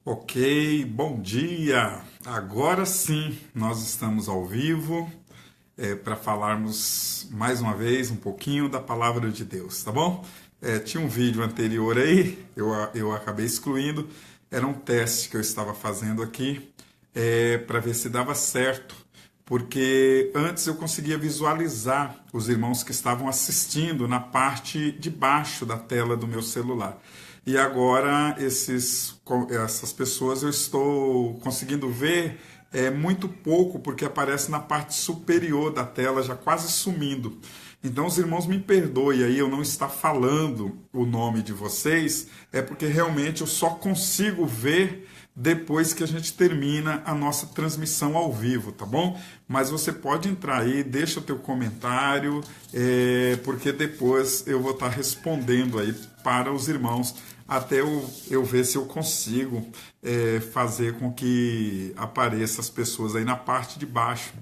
Ok, bom dia! Agora sim, nós estamos ao vivo para falarmos mais uma vez um pouquinho da palavra de Deus, tá bom? Tinha um vídeo anterior aí, eu acabei excluindo, era um teste que eu estava fazendo aqui para ver se dava certo, porque antes eu conseguia visualizar os irmãos que estavam assistindo na parte de baixo da tela do meu celular. E agora essas pessoas eu estou conseguindo ver muito pouco, porque aparece na parte superior da tela, já quase sumindo. Então os irmãos me perdoem aí eu não estar falando o nome de vocês, é porque realmente eu só consigo ver depois que a gente termina a nossa transmissão ao vivo, tá bom? Mas você pode entrar aí, deixa o teu comentário, porque depois eu vou estar respondendo aí para os irmãos, até eu ver se eu consigo fazer com que apareça as pessoas aí na parte de baixo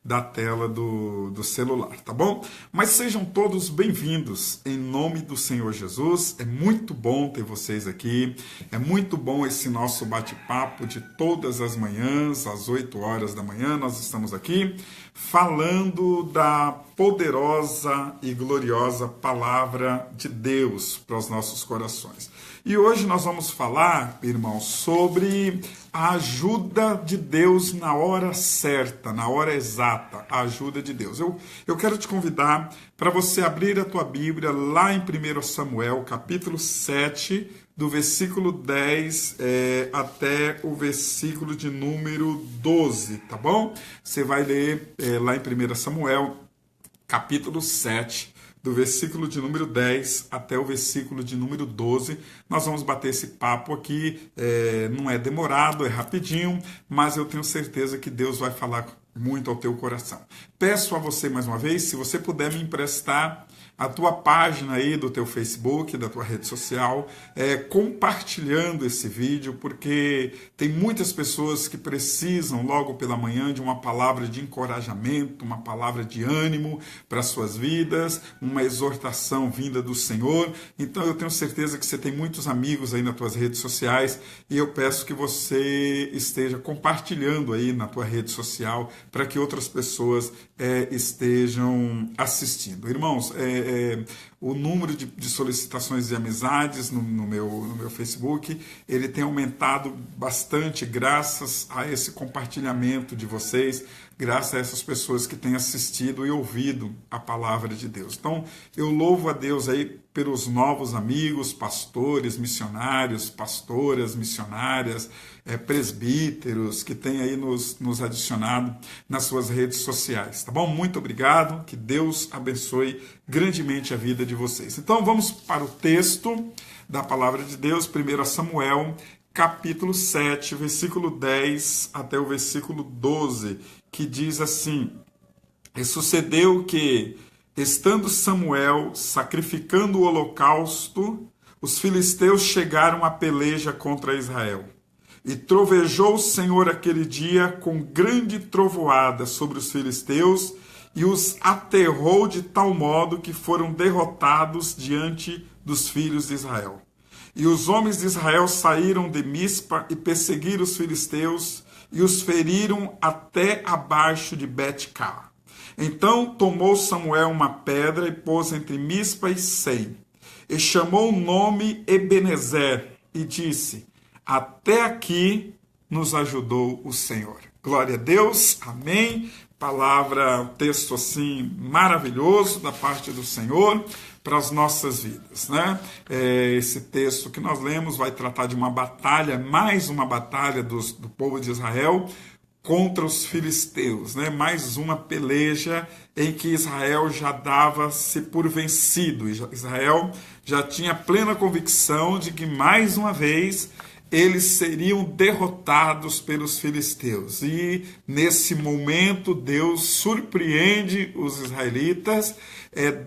da tela do celular, tá bom? Mas sejam todos bem-vindos em nome do Senhor Jesus. É muito bom ter vocês aqui, é muito bom esse nosso bate-papo de todas as manhãs, às 8 horas da manhã, nós estamos aqui falando da poderosa e gloriosa palavra de Deus para os nossos corações. E hoje nós vamos falar, irmãos, sobre a ajuda de Deus na hora certa, na hora exata, a ajuda de Deus. Eu quero te convidar para você abrir a tua Bíblia lá em 1 Samuel, capítulo 7, do versículo 10 até o versículo de número 12, tá bom? Você vai ler lá em 1 Samuel, capítulo 7, do versículo de número 10 até o versículo de número 12. Nós vamos bater esse papo aqui, não é demorado, é rapidinho, mas eu tenho certeza que Deus vai falar muito ao teu coração. Peço a você mais uma vez, se você puder me emprestar a tua página aí do teu Facebook, da tua rede social, compartilhando esse vídeo, porque tem muitas pessoas que precisam logo pela manhã de uma palavra de encorajamento, uma palavra de ânimo para as suas vidas, uma exortação vinda do Senhor. Então eu tenho certeza que você tem muitos amigos aí nas tuas redes sociais e eu peço que você esteja compartilhando aí na tua rede social para que outras pessoas estejam assistindo. Irmãos, o número de solicitações de amizades no meu Facebook, ele tem aumentado bastante graças a esse compartilhamento de vocês, graças a essas pessoas que têm assistido e ouvido a palavra de Deus. Então, eu louvo a Deus aí pelos novos amigos, pastores, missionários, pastoras, missionárias, presbíteros que têm aí nos adicionado nas suas redes sociais, tá bom? Muito obrigado, que Deus abençoe grandemente a vida de vocês. Então vamos para o texto da palavra de Deus, 1 Samuel, capítulo 7, versículo 10 até o versículo 12, que diz assim: E sucedeu que, estando Samuel sacrificando o holocausto, os filisteus chegaram à peleja contra Israel. E trovejou o Senhor aquele dia com grande trovoada sobre os filisteus, e os aterrou de tal modo que foram derrotados diante dos filhos de Israel. E os homens de Israel saíram de Mispa e perseguiram os filisteus, e os feriram até abaixo de Bet-Cá. Então tomou Samuel uma pedra e pôs entre Mispa e Sem, e chamou o nome Ebenezer, e disse: Até aqui nos ajudou o Senhor. Glória a Deus, amém. Palavra, texto assim maravilhoso da parte do Senhor para as nossas vidas, né? Esse texto que nós lemos vai tratar de uma batalha, mais uma batalha do povo de Israel contra os filisteus, né? Mais uma peleja em que Israel já dava-se por vencido. Israel já tinha plena convicção de que mais uma vez eles seriam derrotados pelos filisteus. E nesse momento Deus surpreende os israelitas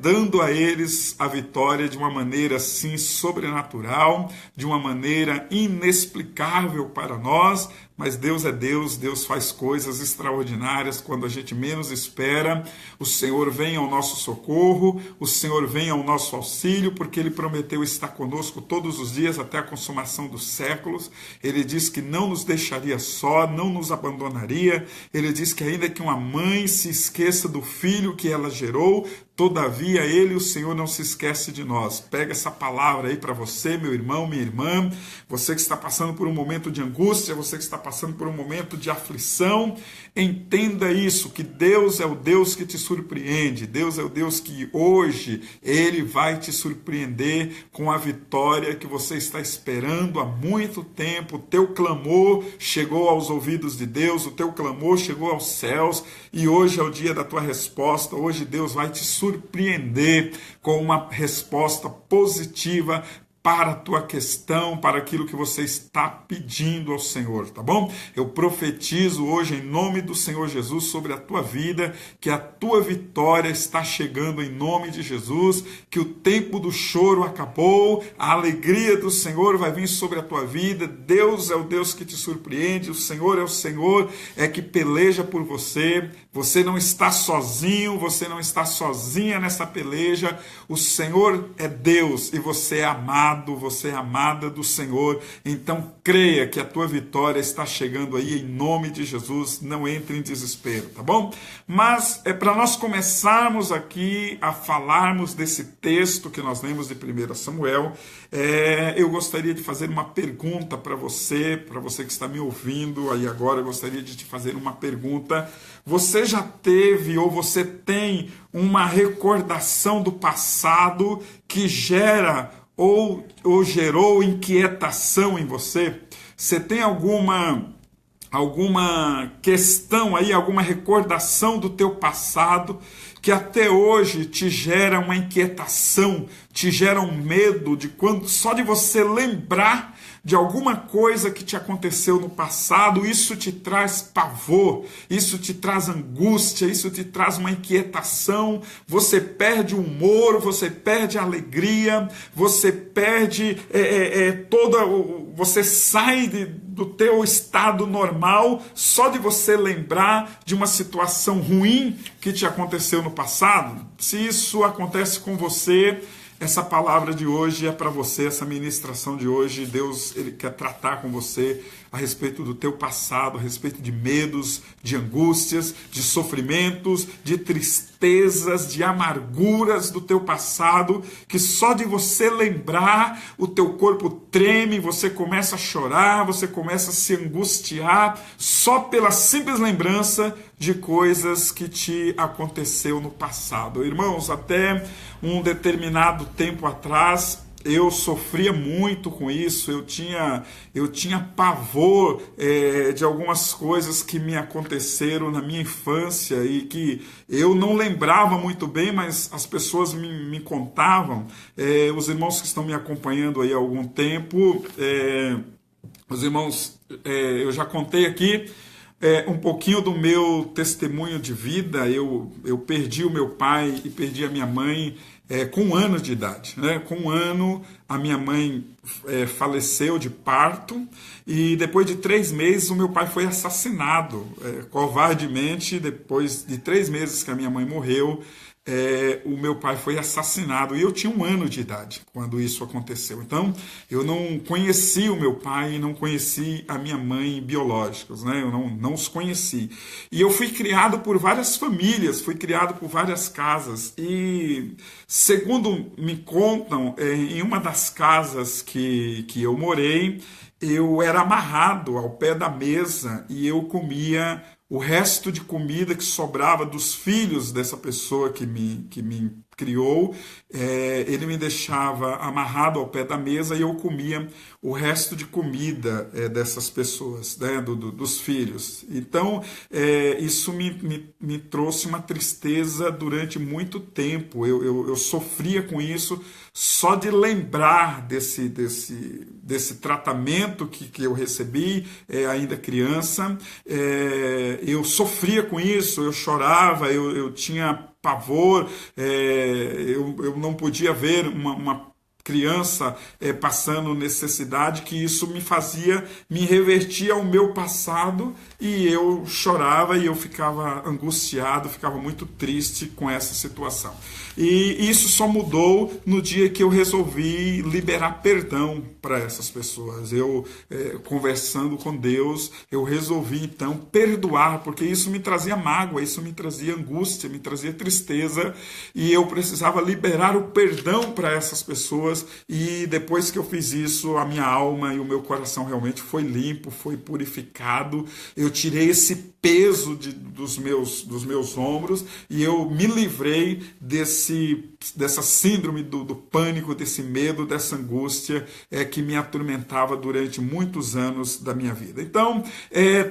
dando a eles a vitória de uma maneira assim sobrenatural, de uma maneira inexplicável para nós. Mas Deus é Deus, Deus faz coisas extraordinárias quando a gente menos espera. O Senhor vem ao nosso socorro, o Senhor vem ao nosso auxílio, porque Ele prometeu estar conosco todos os dias até a consumação dos séculos. Ele diz que não nos deixaria só, não nos abandonaria. Ele diz que ainda que uma mãe se esqueça do filho que ela gerou, todavia Ele, o Senhor, não se esquece de nós. Pega essa palavra aí para você, meu irmão, minha irmã, você que está passando por um momento de angústia, você que está passando por um momento de aflição, entenda isso, que Deus é o Deus que te surpreende, Deus é o Deus que hoje Ele vai te surpreender com a vitória que você está esperando há muito tempo. O teu clamor chegou aos ouvidos de Deus, o teu clamor chegou aos céus, e hoje é o dia da tua resposta. Hoje Deus vai te surpreender com uma resposta positiva para a tua questão, para aquilo que você está pedindo ao Senhor, tá bom? Eu profetizo hoje em nome do Senhor Jesus sobre a tua vida, que a tua vitória está chegando em nome de Jesus, que o tempo do choro acabou, a alegria do Senhor vai vir sobre a tua vida. Deus é o Deus que te surpreende, o Senhor é o Senhor que peleja por você. Você não está sozinho, você não está sozinha nessa peleja. O Senhor é Deus e você é amado, você é amada do Senhor. Então creia que a tua vitória está chegando aí em nome de Jesus. Não entre em desespero, tá bom? Mas para nós começarmos aqui a falarmos desse texto que nós lemos de 1 Samuel, eu gostaria de fazer uma pergunta para você que está me ouvindo aí agora. Eu gostaria de te fazer uma pergunta. Você já teve ou você tem uma recordação do passado que gera ou gerou inquietação em você? Você tem alguma questão aí, alguma recordação do teu passado que até hoje te gera uma inquietação, te gera um medo de quando só de você lembrar de alguma coisa que te aconteceu no passado, isso te traz pavor, isso te traz angústia, isso te traz uma inquietação, você perde o humor, você perde a alegria, você perde você sai do teu estado normal só de você lembrar de uma situação ruim que te aconteceu no passado. Se isso acontece com você, essa palavra de hoje é para você, essa ministração de hoje. Deus, Ele quer tratar com você a respeito do teu passado, a respeito de medos, de angústias, de sofrimentos, de tristezas, de amarguras do teu passado, que só de você lembrar, o teu corpo treme, você começa a chorar, você começa a se angustiar, só pela simples lembrança de coisas que te aconteceu no passado. Irmãos, até um determinado tempo atrás, eu sofria muito com isso, eu tinha pavor de algumas coisas que me aconteceram na minha infância e que eu não lembrava muito bem, mas as pessoas me contavam. Os irmãos que estão me acompanhando aí há algum tempo, os irmãos, eu já contei aqui um pouquinho do meu testemunho de vida. Eu perdi o meu pai e perdi a minha mãe com 1 ano de idade, né? Com 1 ano, a minha mãe faleceu de parto e depois de 3 meses o meu pai foi assassinado covardemente. Depois de 3 meses que a minha mãe morreu, o meu pai foi assassinado e eu tinha 1 ano de idade quando isso aconteceu. Então eu não conheci o meu pai e não conheci a minha mãe biológicos, né? Eu não os conheci. E eu fui criado por várias famílias, fui criado por várias casas e, segundo me contam, em uma das casas que eu morei, eu era amarrado ao pé da mesa e eu comia o resto de comida que sobrava dos filhos dessa pessoa que me criou. Ele me deixava amarrado ao pé da mesa e eu comia o resto de comida dessas pessoas, né, dos filhos. Então, isso me trouxe uma tristeza durante muito tempo. Eu sofria com isso só de lembrar desse tratamento que eu recebi ainda criança. Eu sofria com isso, eu chorava, eu tinha pavor, eu não podia ver uma criança passando necessidade, que isso me revertia ao meu passado, e eu chorava e eu ficava angustiado, ficava muito triste com essa situação. E isso só mudou no dia que eu resolvi liberar perdão para essas pessoas. Eu, conversando com Deus, eu resolvi então perdoar, porque isso me trazia mágoa, isso me trazia angústia, me trazia tristeza, e eu precisava liberar o perdão para essas pessoas. E depois que eu fiz isso, a minha alma e o meu coração realmente foi limpo, foi purificado. Eu tirei esse peso dos meus ombros, e eu me livrei dessa síndrome do pânico, desse medo, dessa angústia que me atormentava durante muitos anos da minha vida. Então,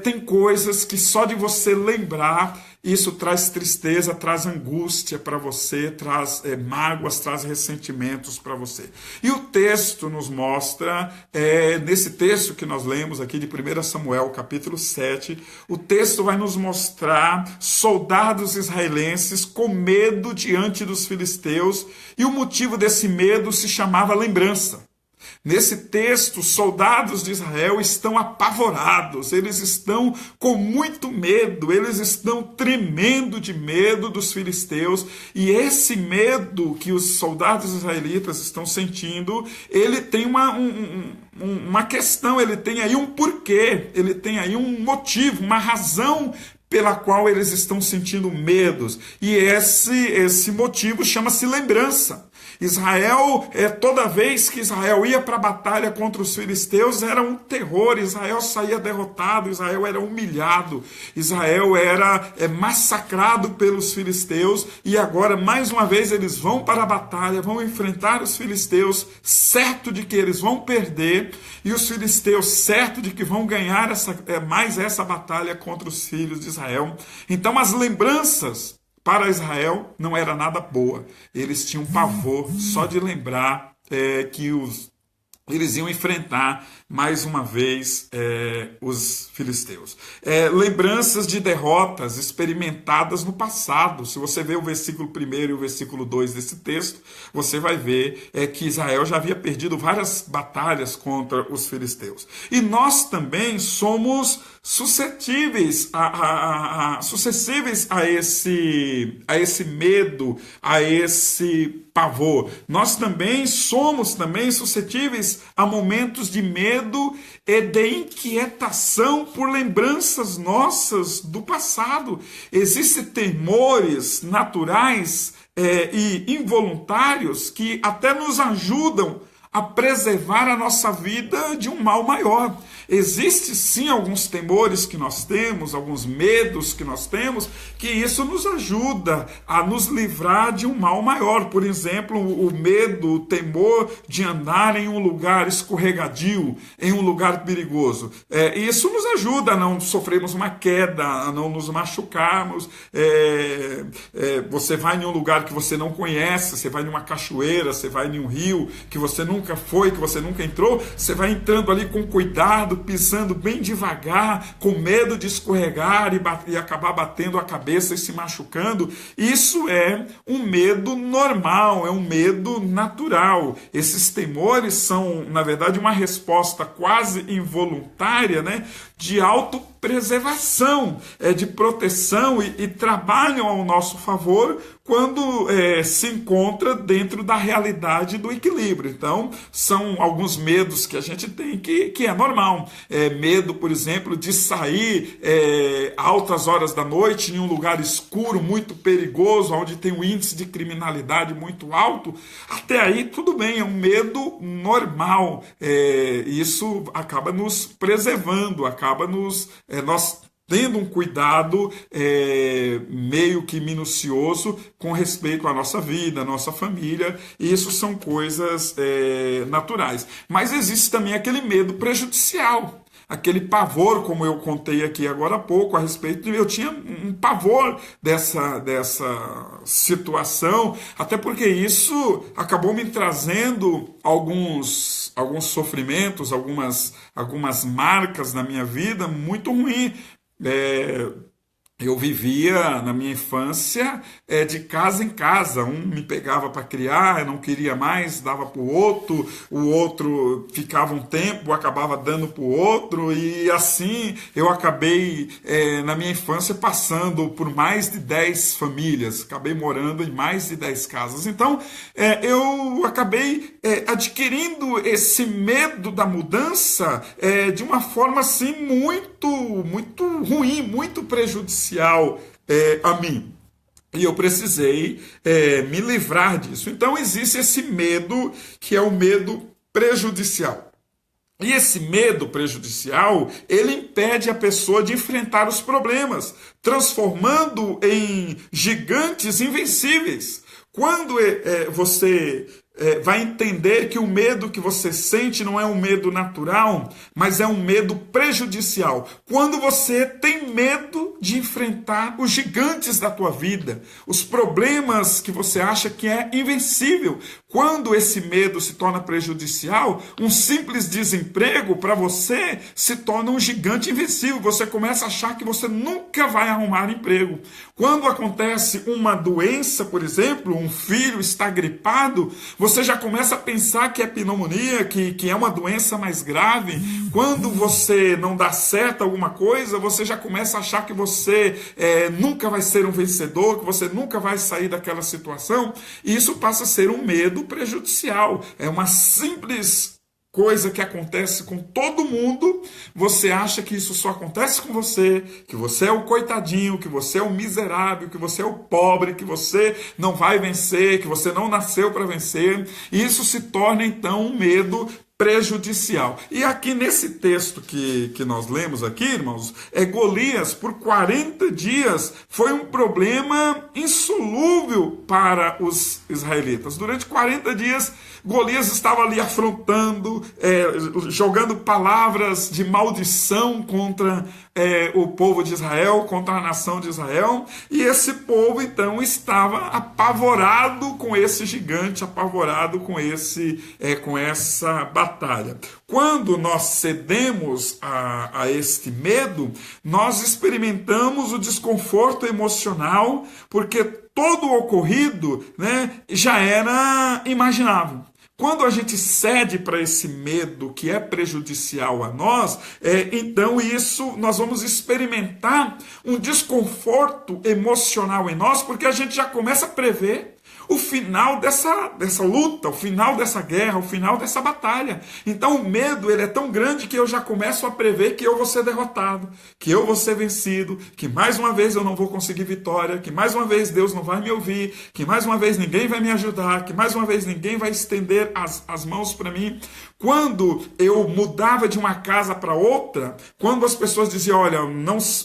tem coisas que só de você lembrar, isso traz tristeza, traz angústia para você, traz mágoas, traz ressentimentos para você. E o texto nos mostra, nesse texto que nós lemos aqui de 1 Samuel, capítulo 7, o texto vai nos mostrar soldados israelenses com medo diante dos filisteus, e o motivo desse medo se chamava lembrança. Nesse texto, soldados de Israel estão apavorados, eles estão com muito medo, eles estão tremendo de medo dos filisteus, e esse medo que os soldados israelitas estão sentindo, ele tem uma questão, ele tem aí um porquê, ele tem aí um motivo, uma razão pela qual eles estão sentindo medos, e esse motivo chama-se lembrança. Israel, toda vez que Israel ia para a batalha contra os filisteus, era um terror. Israel saía derrotado, Israel era humilhado, Israel era massacrado pelos filisteus, e agora, mais uma vez, eles vão para a batalha, vão enfrentar os filisteus, certo de que eles vão perder, e os filisteus, certo de que vão ganhar mais essa batalha contra os filhos de Israel. Então, as lembranças para Israel não era nada boa. Eles tinham pavor só de lembrar que eles iam enfrentar mais uma vez os filisteus. Lembranças de derrotas experimentadas no passado. Se você ver o versículo 1 e o versículo 2 desse texto, você vai ver que Israel já havia perdido várias batalhas contra os filisteus. E nós também somos suscetíveis a esse medo, a esse pavor. Nós também somos suscetíveis a momentos de medo e de inquietação por lembranças nossas do passado. Existem temores naturais e involuntários que até nos ajudam a preservar a nossa vida de um mal maior. Existem sim alguns temores que nós temos, alguns medos que nós temos, que isso nos ajuda a nos livrar de um mal maior. Por exemplo, o medo, o temor de andar em um lugar escorregadio, em um lugar perigoso. Isso nos ajuda a não sofrermos uma queda, a não nos machucarmos. Você vai em um lugar que você não conhece, você vai em uma cachoeira, você vai em um rio que você nunca foi, que você nunca entrou, você vai entrando ali com cuidado, pisando bem devagar, com medo de escorregar e acabar batendo a cabeça e se machucando. Isso é um medo normal, é um medo natural. Esses temores são, na verdade, uma resposta quase involuntária, de autopreservação, de proteção, e trabalham ao nosso favor quando se encontra dentro da realidade do equilíbrio. Então, são alguns medos que a gente tem que é normal. Medo, por exemplo, de sair altas horas da noite em um lugar escuro, muito perigoso, onde tem um índice de criminalidade muito alto. Até aí, tudo bem, é um medo normal. Isso acaba nos preservando, acaba nós tendo um cuidado meio que minucioso com respeito à nossa vida, à nossa família, e isso são coisas naturais. Mas existe também aquele medo prejudicial, aquele pavor, como eu contei aqui agora há pouco, a respeito de eu tinha um pavor dessa situação, até porque isso acabou me trazendo alguns sofrimentos, algumas marcas na minha vida muito ruins. eu vivia na minha infância de casa em casa. Um me pegava para criar, eu não queria mais, dava para o outro ficava um tempo, acabava dando para o outro, e assim eu acabei na minha infância passando por mais de 10 famílias, acabei morando em mais de 10 casas. Então eu acabei adquirindo esse medo da mudança de uma forma assim muito ruim, muito prejudicial a mim. E eu precisei me livrar disso. Então existe esse medo que é o medo prejudicial. E esse medo prejudicial, ele impede a pessoa de enfrentar os problemas, transformando em gigantes invencíveis. Quando você vai entender que o medo que você sente não é um medo natural, mas é um medo prejudicial. Quando você tem medo de enfrentar os gigantes da tua vida, os problemas que você acha que é invencível. Quando esse medo se torna prejudicial, um simples desemprego para você se torna um gigante invencível. Você começa a achar que você nunca vai arrumar emprego. Quando acontece uma doença, por exemplo, um filho está gripado, você já começa a pensar que é pneumonia, que é uma doença mais grave. Quando você não dá certo alguma coisa, você já começa a achar que você nunca vai ser um vencedor, que você nunca vai sair daquela situação. E isso passa a ser um medo prejudicial. É uma simples coisa que acontece com todo mundo, você acha que isso só acontece com você, que você é o coitadinho, que você é o miserável, que você é o pobre, que você não vai vencer, que você não nasceu para vencer. E isso se torna então um medo prejudicial. E aqui nesse texto que nós lemos aqui, irmãos, Golias por 40 dias foi um problema insolúvel para os israelitas. Durante 40 dias, Golias estava ali afrontando, jogando palavras de maldição contra o povo de Israel, contra a nação de Israel, e esse povo então estava apavorado com esse gigante, apavorado com essa batalha. Quando nós cedemos a este medo, nós experimentamos o desconforto emocional, porque todo o ocorrido, já era imaginável. Quando a gente cede para esse medo que é prejudicial a nós, então nós vamos experimentar um desconforto emocional em nós, porque a gente já começa a prever o final dessa luta, o final dessa guerra, o final dessa batalha. Então o medo ele é tão grande que eu já começo a prever que eu vou ser derrotado, que eu vou ser vencido, que mais uma vez eu não vou conseguir vitória, que mais uma vez Deus não vai me ouvir, que mais uma vez ninguém vai me ajudar, que mais uma vez ninguém vai estender as mãos para mim. Quando eu mudava de uma casa para outra, quando as pessoas diziam, olha,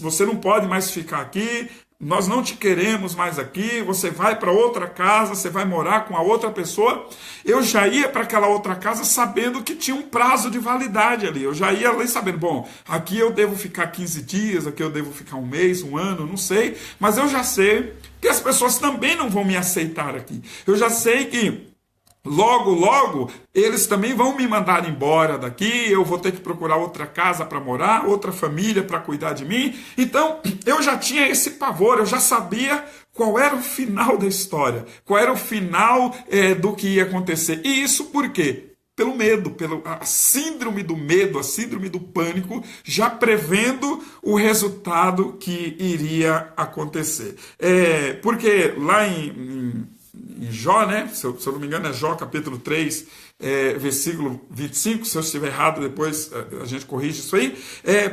você não pode mais ficar aqui, nós não te queremos mais aqui, você vai para outra casa, você vai morar com a outra pessoa. Eu já ia para aquela outra casa sabendo que tinha um prazo de validade ali. Eu já ia ali sabendo, bom, aqui eu devo ficar 15 dias, aqui eu devo ficar um mês, um ano, não sei. Mas eu já sei que as pessoas também não vão me aceitar aqui. Eu já sei que logo, eles também vão me mandar embora daqui, eu vou ter que procurar outra casa para morar, outra família para cuidar de mim. Então, eu já tinha esse pavor, eu já sabia qual era o final da história, qual era o final do que ia acontecer. E isso por quê? Pelo medo, pela síndrome do medo, a síndrome do pânico, já prevendo o resultado que iria acontecer. Porque lá em Jó, se eu não me engano é Jó capítulo 3, versículo 25, se eu estiver errado depois a gente corrige isso aí,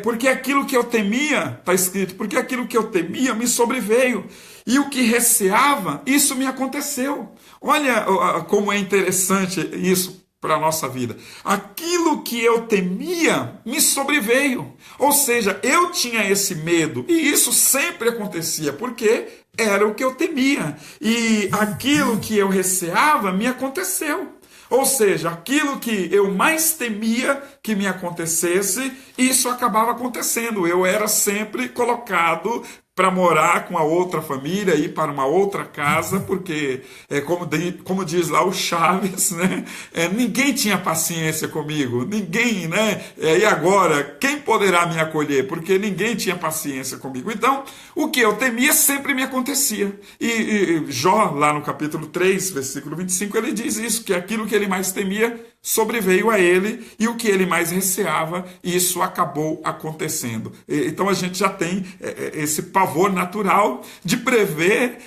porque aquilo que eu temia, está escrito, porque aquilo que eu temia me sobreveio, e o que receava, isso me aconteceu. Olha como é interessante isso para a nossa vida. Aquilo que eu temia me sobreveio. Ou seja, eu tinha esse medo, e isso sempre acontecia, porque era o que eu temia. E aquilo que eu receava me aconteceu. Ou seja, aquilo que eu mais temia que me acontecesse, isso acabava acontecendo. Eu era sempre colocado para morar com a outra família, ir para uma outra casa, porque, como diz lá o Chaves, né? Ninguém tinha paciência comigo, ninguém, né? E agora, quem poderá me acolher? Porque ninguém tinha paciência comigo. Então, o que eu temia sempre me acontecia. E Jó, lá no capítulo 3, versículo 25, ele diz isso, que aquilo que ele mais temia sobreveio a ele, e o que ele mais receava, isso acabou acontecendo. Então a gente já tem esse pavor natural de prever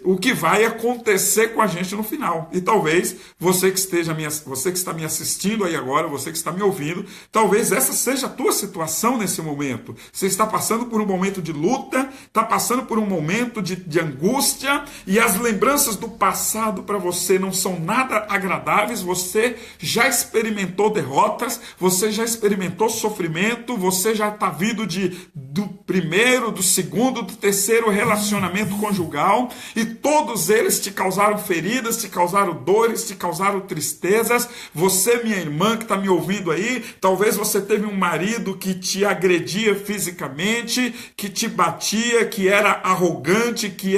o que vai acontecer com a gente no final. E talvez você que está me assistindo aí agora, você que está me ouvindo, talvez essa seja a tua situação nesse momento. Você está passando por um momento de luta, está passando por um momento de angústia, e as lembranças do passado para você não são nada agradáveis. Você já experimentou derrotas, você já experimentou sofrimento, você já está vindo do primeiro, do segundo, do terceiro relacionamento conjugal, e todos eles te causaram feridas, te causaram dores, te causaram tristezas. Você, minha irmã que está me ouvindo aí, talvez você teve um marido que te agredia fisicamente, que te batia, que era arrogante, que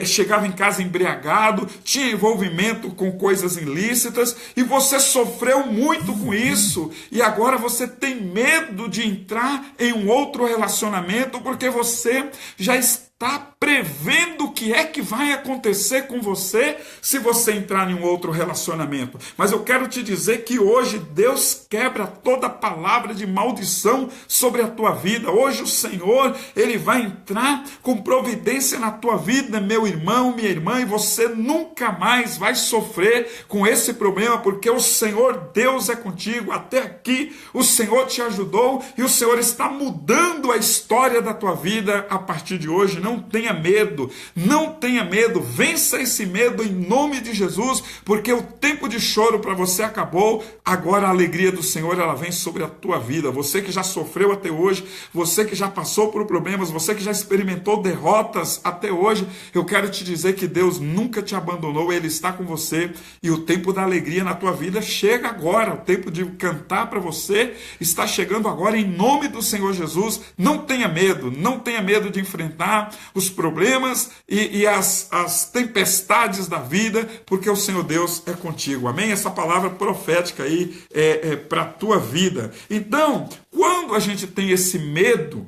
chegava em casa embriagado, tinha envolvimento com coisas ilícitas, e você sofreu muito com isso, e agora você tem medo de entrar em um outro relacionamento, porque você já está prevendo o que é que vai acontecer com você se você entrar em um outro relacionamento. Mas eu quero te dizer que hoje Deus quebra toda palavra de maldição sobre a tua vida. Hoje o Senhor, Ele vai entrar com providência na tua vida, meu irmão, minha irmã, e você nunca mais vai sofrer com esse problema, porque o Senhor Deus é contigo. Até aqui o Senhor te ajudou, e o Senhor está mudando a história da tua vida a partir de hoje. Não tenha medo, não tenha medo, vença esse medo em nome de Jesus, porque o tempo de choro para você acabou. Agora a alegria do Senhor, ela vem sobre a tua vida. Você que já sofreu até hoje, você que já passou por problemas, você que já experimentou derrotas até hoje, eu quero te dizer que Deus nunca te abandonou, Ele está com você, e o tempo da alegria na tua vida chega agora. O tempo de cantar para você está chegando agora em nome do Senhor Jesus. Não tenha medo, não tenha medo de enfrentar os problemas e as tempestades da vida, porque o Senhor Deus é contigo. Amém? Essa palavra profética aí é para a tua vida. Então, quando a gente tem esse medo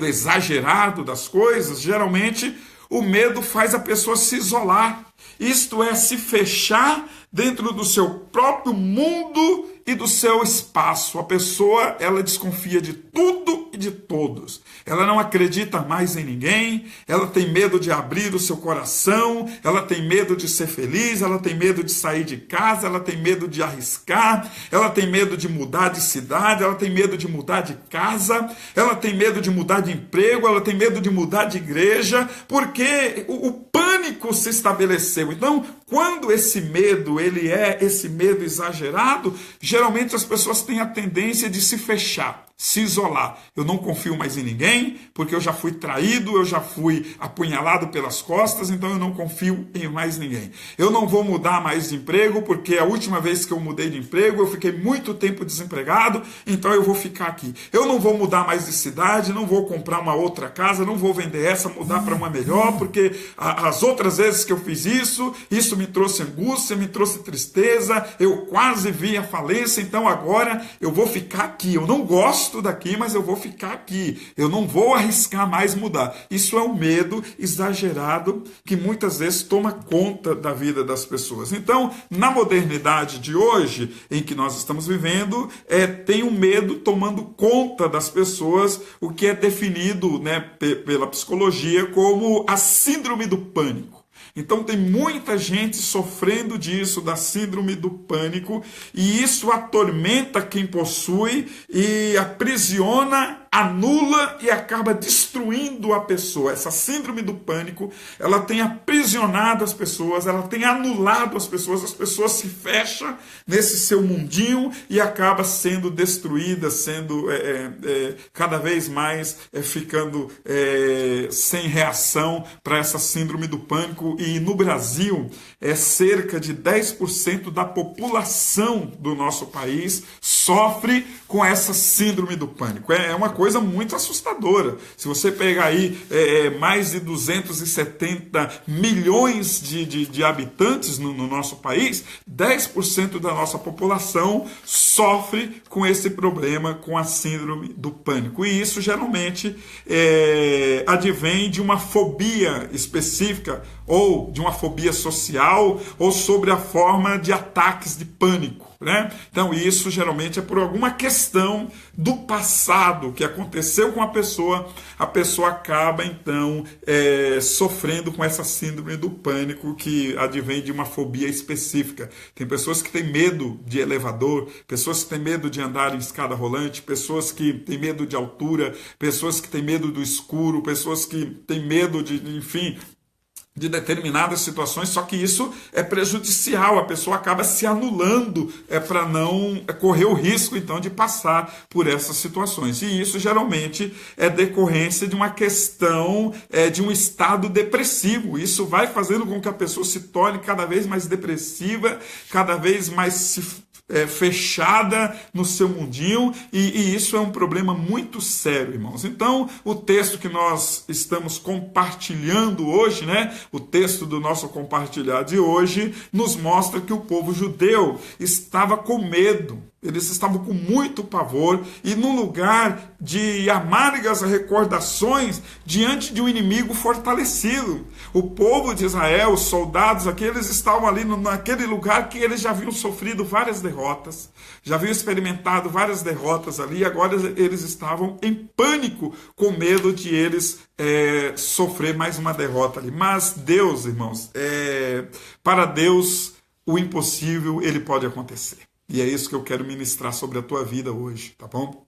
exagerado das coisas, geralmente o medo faz a pessoa se isolar. Isto é, se fechar dentro do seu próprio mundo e do seu espaço. A pessoa, ela desconfia de tudo e de todos. Ela não acredita mais em ninguém, ela tem medo de abrir o seu coração, ela tem medo de ser feliz, ela tem medo de sair de casa, ela tem medo de arriscar, ela tem medo de mudar de cidade, ela tem medo de mudar de casa, ela tem medo de mudar de emprego, ela tem medo de mudar de igreja, porque o pânico se estabeleceu. Então, quando esse medo, ele é esse medo exagerado, geralmente as pessoas têm a tendência de se fechar, se isolar. Eu não confio mais em ninguém, porque eu já fui traído, eu já fui apunhalado pelas costas, então eu não confio em mais ninguém. Eu não vou mudar mais de emprego, porque a última vez que eu mudei de emprego, eu fiquei muito tempo desempregado, então eu vou ficar aqui. Eu não vou mudar mais de cidade, não vou comprar uma outra casa, não vou vender essa, mudar para uma melhor, porque as outras vezes que eu fiz isso me trouxe angústia, me trouxe tristeza, eu quase vi a falência, então agora eu vou ficar aqui. Eu não gosto daqui, mas eu vou ficar aqui. Eu não vou arriscar mais mudar. Isso é um medo exagerado que muitas vezes toma conta da vida das pessoas. Então, na modernidade de hoje, em que nós estamos vivendo, tem um medo tomando conta das pessoas, o que é definido, né, pela psicologia como a síndrome do pânico. Então tem muita gente sofrendo disso, da síndrome do pânico, e isso atormenta quem possui e aprisiona, anula e acaba destruindo a pessoa. Essa síndrome do pânico, ela tem aprisionado as pessoas, ela tem anulado as pessoas se fecham nesse seu mundinho e acaba sendo destruída, sendo cada vez mais ficando sem reação para essa síndrome do pânico. E no Brasil, cerca de 10% da população do nosso país sofre com essa síndrome do pânico. É uma coisa muito assustadora. Se você pegar aí mais de 270 milhões de habitantes no nosso país, 10% da nossa população sofre com esse problema, com a síndrome do pânico. E isso geralmente advém de uma fobia específica, ou de uma fobia social, ou sobre a forma de ataques de pânico, né? Então isso geralmente é por alguma questão do passado que aconteceu com a pessoa acaba então sofrendo com essa síndrome do pânico que advém de uma fobia específica. Tem pessoas que têm medo de elevador, pessoas que têm medo de andar em escada rolante, pessoas que têm medo de altura, pessoas que têm medo do escuro, pessoas que têm medo de determinadas situações, só que isso é prejudicial, a pessoa acaba se anulando para não correr o risco, então, de passar por essas situações. E isso, geralmente, é decorrência de uma questão de um estado depressivo. Isso vai fazendo com que a pessoa se torne cada vez mais depressiva, cada vez mais fechada no seu mundinho, e isso é um problema muito sério, irmãos. Então, o texto que nós estamos compartilhando hoje, né, o texto do nosso compartilhar de hoje, nos mostra que o povo judeu estava com medo. Eles estavam com muito pavor e no lugar de amargas recordações diante de um inimigo fortalecido. O povo de Israel, os soldados aqui, eles estavam ali naquele lugar que eles já haviam sofrido várias derrotas, já haviam experimentado várias derrotas ali, e agora eles estavam em pânico, com medo de eles sofrer mais uma derrota ali. Mas Deus, irmãos, para Deus o impossível ele pode acontecer. E é isso que eu quero ministrar sobre a tua vida hoje, tá bom?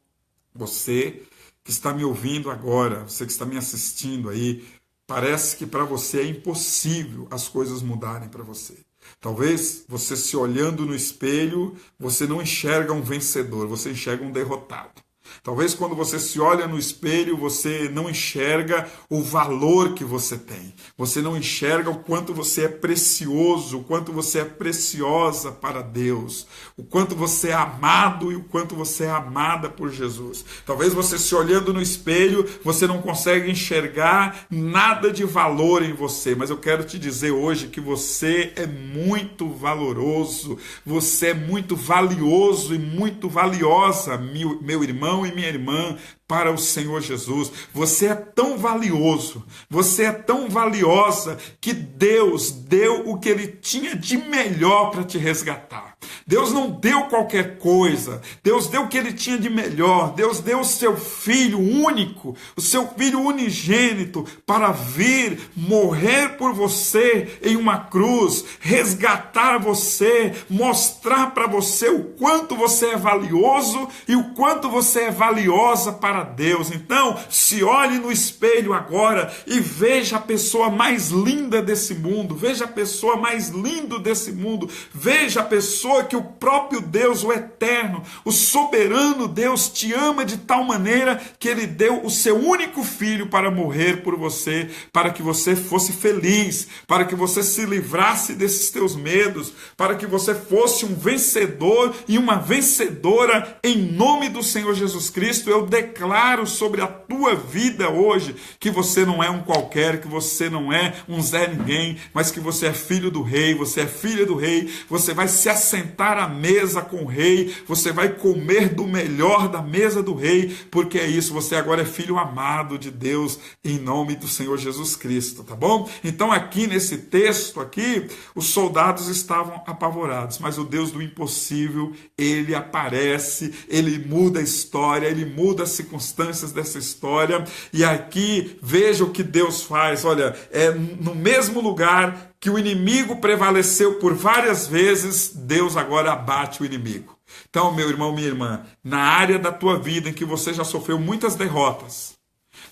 Você que está me ouvindo agora, você que está me assistindo aí, parece que para você é impossível as coisas mudarem para você. Talvez você se olhando no espelho, você não enxerga um vencedor, você enxerga um derrotado. Talvez quando você se olha no espelho, você não enxerga o valor que você tem. Você não enxerga o quanto você é precioso, o quanto você é preciosa para Deus, o quanto você é amado e o quanto você é amada por Jesus. Talvez você se olhando no espelho, você não consegue enxergar nada de valor em você, mas eu quero te dizer hoje que você é muito valoroso, você é muito valioso e muito valiosa, meu irmão e minha irmã, para o Senhor Jesus. Você é tão valioso, você é tão valiosa que Deus deu o que Ele tinha de melhor para te resgatar. Deus não deu qualquer coisa, Deus deu o que Ele tinha de melhor. Deus deu o seu Filho único, o seu Filho unigênito, para vir morrer por você em uma cruz, resgatar você, mostrar para você o quanto você é valioso e o quanto você é valiosa para Deus. Então, se olhe no espelho agora e veja a pessoa mais linda desse mundo, veja a pessoa mais linda desse mundo, veja a pessoa que o próprio Deus, o eterno, o soberano Deus te ama de tal maneira que Ele deu o seu único filho para morrer por você, para que você fosse feliz, para que você se livrasse desses teus medos, para que você fosse um vencedor e uma vencedora em nome do Senhor Jesus Cristo. Eu declaro sobre a tua vida hoje que você não é um qualquer, que você não é um Zé Ninguém, mas que você é filho do rei, você é filha do rei, você vai se assentar à mesa com o rei, você vai comer do melhor da mesa do rei, porque é isso, você agora é filho amado de Deus, em nome do Senhor Jesus Cristo, tá bom? Então aqui nesse texto aqui, os soldados estavam apavorados, mas o Deus do impossível, Ele aparece, Ele muda a história, Ele muda as circunstâncias dessa história, e aqui veja o que Deus faz. Olha, é no mesmo lugar que o inimigo prevaleceu por várias vezes, Deus agora abate o inimigo. Então, meu irmão, minha irmã, na área da tua vida em que você já sofreu muitas derrotas,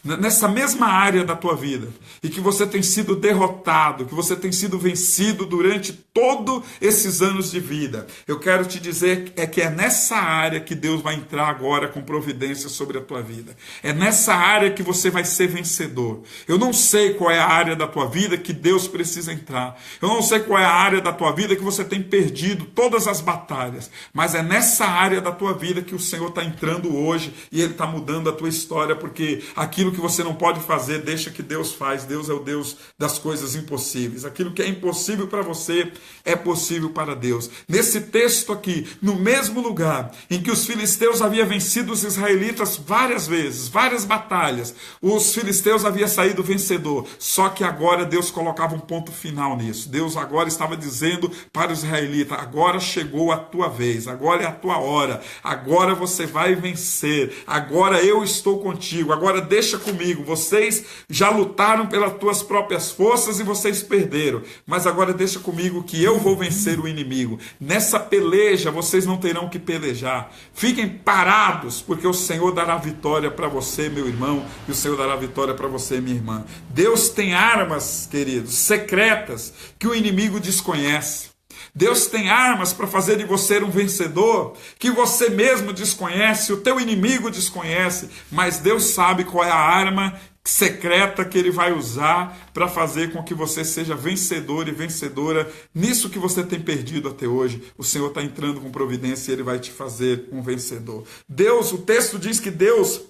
nessa mesma área da tua vida, e que você tem sido derrotado, que você tem sido vencido durante todos esses anos de vida, eu quero te dizer que é nessa área que Deus vai entrar agora com providência sobre a tua vida. É nessa área que você vai ser vencedor. Eu não sei qual é a área da tua vida que Deus precisa entrar. Eu não sei qual é a área da tua vida que você tem perdido todas as batalhas, mas é nessa área da tua vida que o Senhor está entrando hoje e Ele está mudando a tua história, porque aquilo que você não pode fazer, deixa que Deus faz. Deus é o Deus das coisas impossíveis. Aquilo que é impossível para você é possível para Deus. Nesse texto aqui, no mesmo lugar em que os filisteus haviam vencido os israelitas várias vezes, várias batalhas, os filisteus haviam saído vencedor, só que agora Deus colocava um ponto final nisso. Deus agora estava dizendo para os israelitas: agora chegou a tua vez, agora é a tua hora, agora você vai vencer, agora eu estou contigo, agora deixa comigo. Vocês já lutaram pelas tuas próprias forças e vocês perderam, mas agora deixa comigo que eu vou vencer o inimigo. Nessa peleja vocês não terão que pelejar. Fiquem parados, porque o Senhor dará vitória para você, meu irmão, e o Senhor dará vitória para você, minha irmã. Deus tem armas, queridos, secretas, que o inimigo desconhece. Deus tem armas para fazer de você um vencedor que você mesmo desconhece, o teu inimigo desconhece, mas Deus sabe qual é a arma secreta que Ele vai usar para fazer com que você seja vencedor e vencedora nisso que você tem perdido até hoje. O Senhor está entrando com providência e Ele vai te fazer um vencedor. Deus, o texto diz que Deus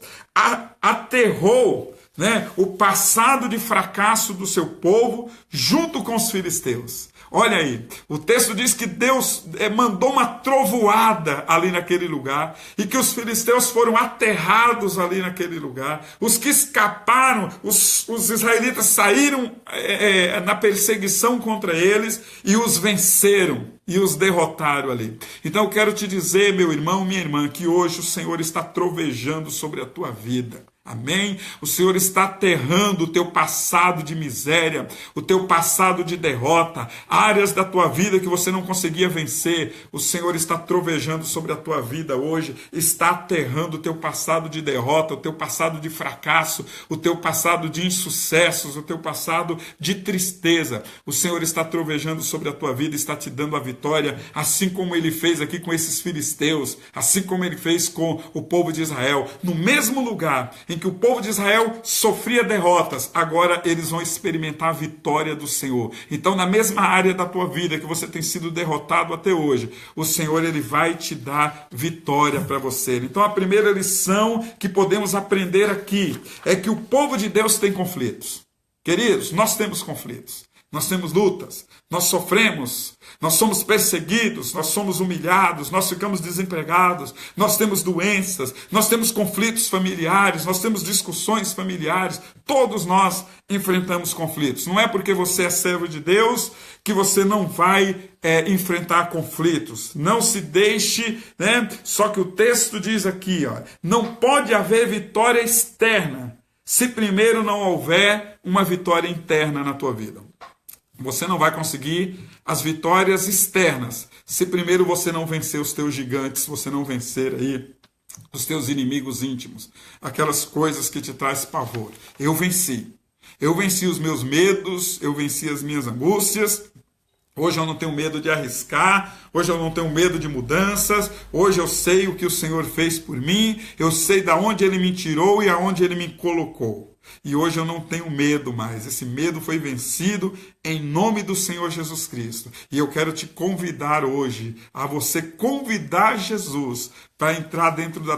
aterrou, o passado de fracasso do seu povo junto com os filisteus. Olha aí, o texto diz que Deus mandou uma trovoada ali naquele lugar e que os filisteus foram aterrados ali naquele lugar. Os que escaparam, os israelitas saíram na perseguição contra eles e os venceram e os derrotaram ali. Então eu quero te dizer, meu irmão, minha irmã, que hoje o Senhor está trovejando sobre a tua vida. Amém? O Senhor está aterrando o teu passado de miséria, o teu passado de derrota, áreas da tua vida que você não conseguia vencer. O Senhor está trovejando sobre a tua vida hoje, está aterrando o teu passado de derrota, o teu passado de fracasso, o teu passado de insucessos, o teu passado de tristeza. O Senhor está trovejando sobre a tua vida, está te dando a vitória, assim como Ele fez aqui com esses filisteus, assim como Ele fez com o povo de Israel, no mesmo lugar em que o povo de Israel sofria derrotas, agora eles vão experimentar a vitória do Senhor. Então, na mesma área da tua vida que você tem sido derrotado até hoje, o Senhor, Ele vai te dar vitória para você. Então, a primeira lição que podemos aprender aqui é que o povo de Deus tem conflitos. Queridos, nós temos conflitos. Nós temos lutas, nós sofremos, nós somos perseguidos, nós somos humilhados, nós ficamos desempregados, nós temos doenças, nós temos conflitos familiares, nós temos discussões familiares, todos nós enfrentamos conflitos. Não é porque você é servo de Deus que você não vai enfrentar conflitos. Não se deixe, Só que o texto diz aqui, não pode haver vitória externa se primeiro não houver uma vitória interna na tua vida. Você não vai conseguir as vitórias externas se primeiro você não vencer os teus gigantes, se você não vencer aí os teus inimigos íntimos, aquelas coisas que te trazem pavor. Eu venci os meus medos, eu venci as minhas angústias. Hoje eu não tenho medo de arriscar, hoje eu não tenho medo de mudanças, hoje eu sei o que o Senhor fez por mim, eu sei de onde Ele me tirou e aonde Ele me colocou. E hoje eu não tenho medo mais. Esse medo foi vencido em nome do Senhor Jesus Cristo. E eu quero te convidar hoje a você convidar Jesus para entrar dentro da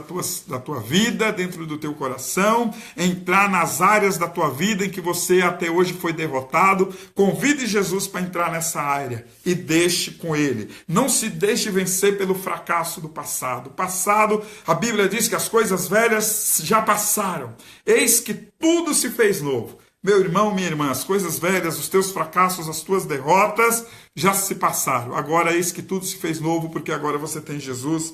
tua vida, dentro do teu coração, entrar nas áreas da tua vida em que você até hoje foi derrotado. Convide Jesus para entrar nessa área e deixe com Ele. Não se deixe vencer pelo fracasso do passado. O passado, a Bíblia diz que as coisas velhas já passaram. Eis que tudo se fez novo. Meu irmão, minha irmã, as coisas velhas, os teus fracassos, as tuas derrotas já se passaram. Agora eis que tudo se fez novo, porque agora você tem Jesus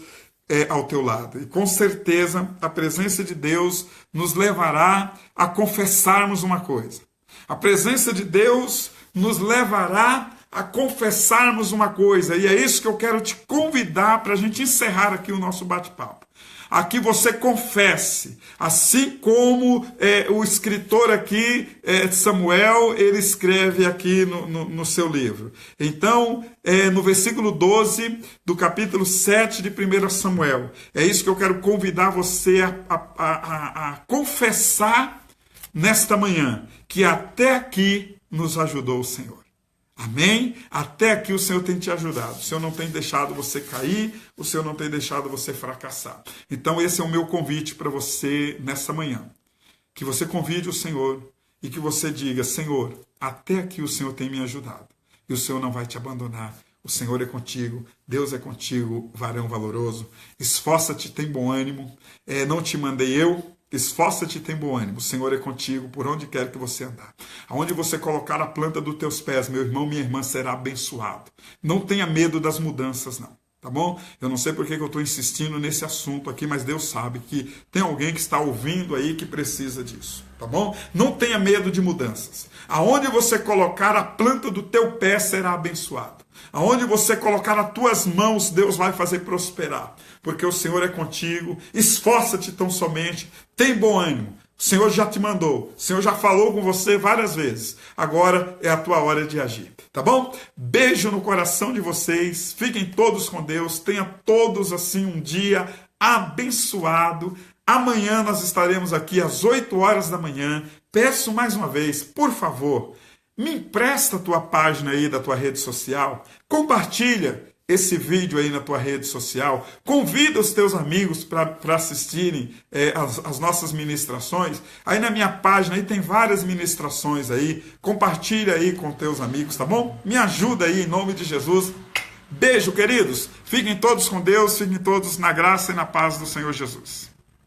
ao teu lado. E com certeza a presença de Deus nos levará a confessarmos uma coisa. A presença de Deus nos levará a confessarmos uma coisa, e é isso que eu quero te convidar para a gente encerrar aqui o nosso bate-papo. Aqui você confesse, assim como o escritor aqui, Samuel, ele escreve aqui no seu livro. Então, no versículo 12 do capítulo 7 de 1 Samuel, é isso que eu quero convidar você a confessar nesta manhã, que até aqui nos ajudou o Senhor. Amém? Até aqui o Senhor tem te ajudado. O Senhor não tem deixado você cair, o Senhor não tem deixado você fracassar. Então esse é o meu convite para você nessa manhã. Que você convide o Senhor e que você diga: Senhor, até aqui o Senhor tem me ajudado. E o Senhor não vai te abandonar. O Senhor é contigo, Deus é contigo, varão valoroso. Esforça-te, tem bom ânimo. Não te mandei eu. Esforça-te e tem bom ânimo, o Senhor é contigo por onde quer que você andar. Aonde você colocar a planta dos teus pés, meu irmão, minha irmã, será abençoado. Não tenha medo das mudanças, não. Tá bom? Eu não sei por que eu estou insistindo nesse assunto aqui, mas Deus sabe que tem alguém que está ouvindo aí que precisa disso. Tá bom? Não tenha medo de mudanças. Aonde você colocar a planta do teu pé será abençoado. Aonde você colocar as tuas mãos, Deus vai fazer prosperar. Porque o Senhor é contigo. Esforça-te tão somente. Tem bom ânimo. O Senhor já te mandou. O Senhor já falou com você várias vezes. Agora é a tua hora de agir. Tá bom? Beijo no coração de vocês. Fiquem todos com Deus. Tenha todos assim um dia abençoado. Amanhã nós estaremos aqui às 8 horas da manhã. Peço mais uma vez, por favor, me empresta a tua página aí da tua rede social. Compartilha esse vídeo aí na tua rede social. Convida os teus amigos para assistirem as nossas ministrações. Aí na minha página aí tem várias ministrações aí. Compartilha aí com teus amigos, tá bom? Me ajuda aí em nome de Jesus. Beijo, queridos. Fiquem todos com Deus, fiquem todos na graça e na paz do Senhor Jesus.